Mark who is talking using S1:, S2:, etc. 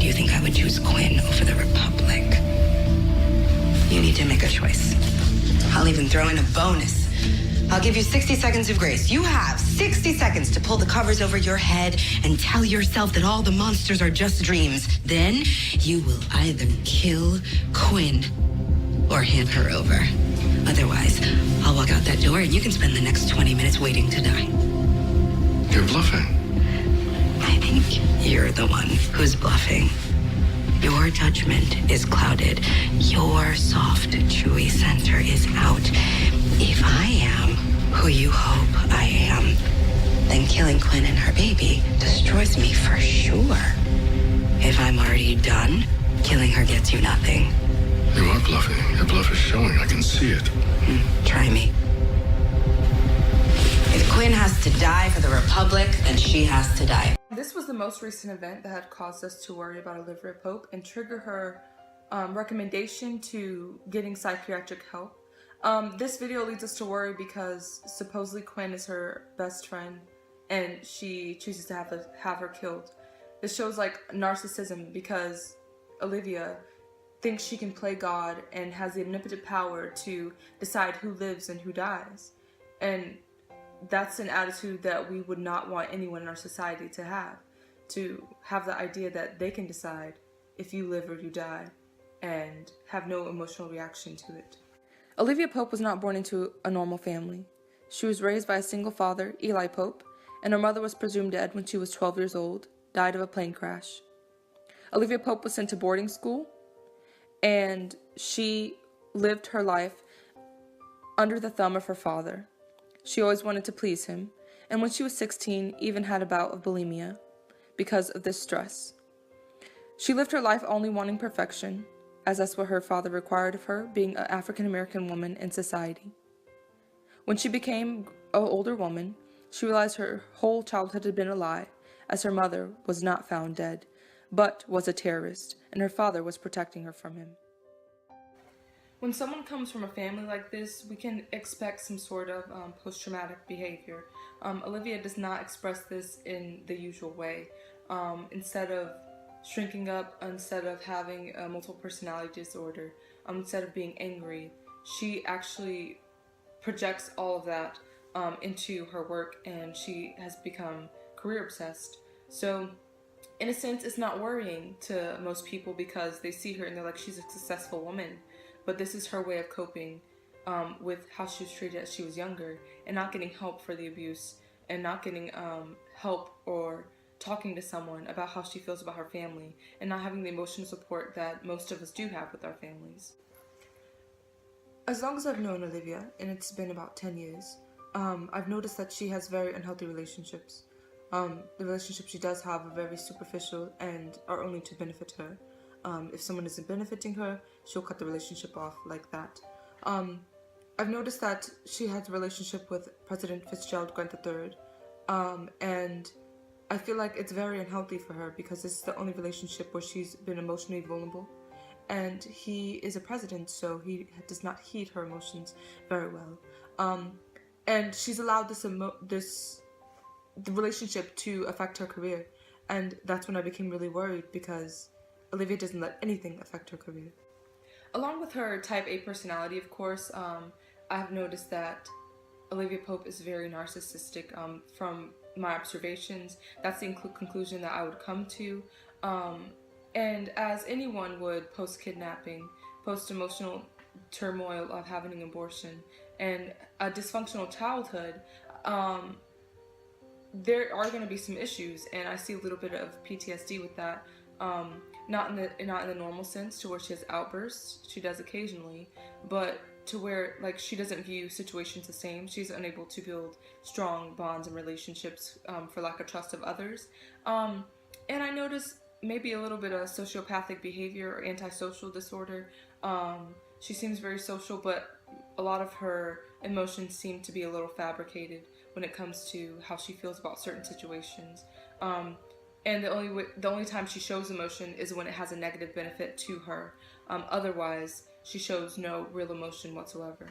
S1: you think I would choose Quinn over the Republic? You need to make a choice. I'll even throw in a bonus. I'll give you 60 seconds of grace. You have 60 seconds to pull the covers over your head and tell yourself that all the monsters are just dreams. Then you will either kill Quinn or hand her over. Otherwise, I'll walk out that door and you can spend the next 20 minutes waiting to die.
S2: You're bluffing.
S1: I think you're the one who's bluffing. Your judgment is clouded. Your soft, chewy center is out. If I am who you hope I am, then killing Quinn and her baby destroys me for sure. If I'm already done, killing her gets you nothing.
S2: You are bluffing. Your bluff is showing. I can see it.
S1: Try me. If Quinn has to die for the Republic, then she has to die.
S3: This was the most recent event that had caused us to worry about Olivia Pope and trigger her recommendation to getting psychiatric help. This video leads us to worry because supposedly Quinn is her best friend and she chooses to have her killed. This shows like narcissism because Olivia thinks she can play God and has the omnipotent power to decide who lives and who dies. And that's an attitude that we would not want anyone in our society to have the idea that they can decide if you live or you die and have no emotional reaction to it. Olivia Pope was not born into a normal family. She was raised by a single father, Eli Pope, and her mother was presumed dead when she was 12 years old, died of a plane crash. Olivia Pope was sent to boarding school, and she lived her life under the thumb of her father. She always wanted to please him, and when she was 16, even had a bout of bulimia because of this stress. She lived her life only wanting perfection, as that's what her father required of her, being an African-American woman in society. When she became an older woman, she realized her whole childhood had been a lie, as her mother was not found dead, but was a terrorist, and her father was protecting her from him. When someone comes from a family like this, we can expect some sort of post-traumatic behavior. Olivia does not express this in the usual way. Instead of shrinking up, instead of having a multiple personality disorder, instead of being angry, she actually projects all of that into her work, and she has become career obsessed. So in a sense, it's not worrying to most people because they see her and they're like, she's a successful woman. But this is her way of coping with how she was treated as she was younger and not getting help for the abuse and not getting help or talking to someone about how she feels about her family and not having the emotional support that most of us do have with our families. As long as I've known Olivia, and it's been about 10 years, I've noticed that she has very unhealthy relationships. The relationships she does have are very superficial and are only to benefit her. If someone isn't benefiting her, she'll cut the relationship off like that. I've noticed that she has a relationship with President Fitzgerald Grant III, and I feel like it's very unhealthy for her because this is the only relationship where she's been emotionally vulnerable, and he is a president, so he does not heed her emotions very well. And she's allowed the relationship to affect her career, and that's when I became really worried because Olivia doesn't let anything affect her career. Along with her type A personality, of course, I've noticed that Olivia Pope is very narcissistic. From my observations, that's the conclusion that I would come to. And as anyone would post-kidnapping, post-emotional turmoil of having an abortion, and a dysfunctional childhood, there are going to be some issues, and I see a little bit of PTSD with that. Not in the normal sense to where she has outbursts. She does occasionally, but to where like she doesn't view situations the same. She's unable to build strong bonds and relationships for lack of trust of others. And I notice maybe a little bit of sociopathic behavior or antisocial disorder. She seems very social, but a lot of her emotions seem to be a little fabricated when it comes to how she feels about certain situations. And the only time she shows emotion is when it has a negative benefit to her. Otherwise, she shows no real emotion whatsoever.